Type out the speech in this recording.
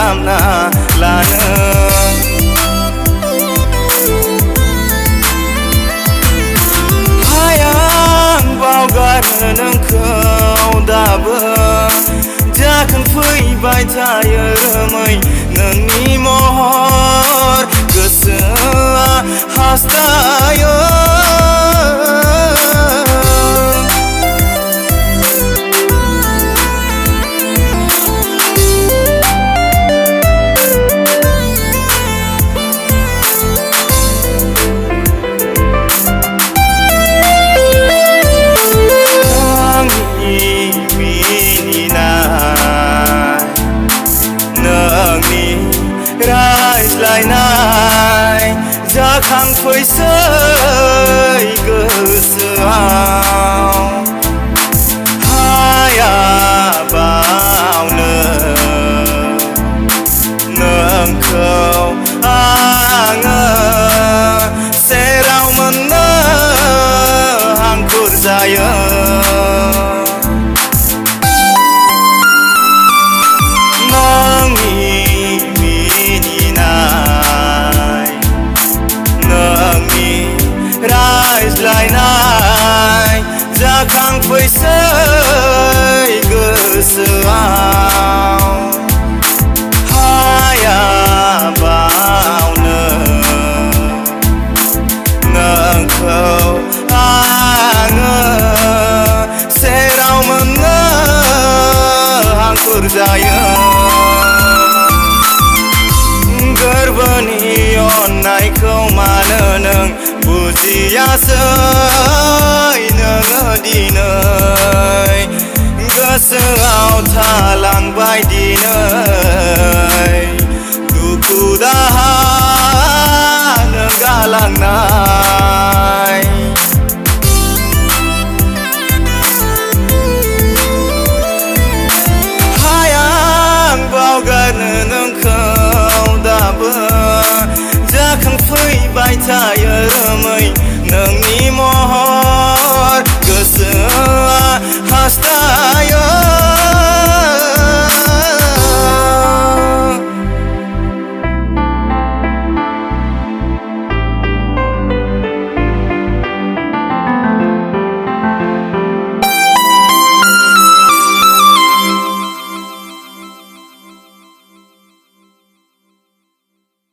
खालामना लानो हाया आं बावगारनो नोंखौ दाबो जाखांफैबाय थायो रोमै नोंनि महर गोसोआ हास्थायो रायज्लायनाय जाखांफैसै गोसोआव हाया बावनो नोंखौ आङो सेराव मोननो हांखुर जायो रायज्लायनाय जाखांफैसै गोसोआव हाया बावनो नोंखौ आङो सेराव मोननो हांखुर जायो गोरबोनि अननायखौ मानो नों बुजियासै नोङो दिनै गोसोआव थालांबाय दिनै दुखु दाहा नों गालांनाय हाया आं बावगारनो नोंखौ दाबो जाखांफैबाय थायो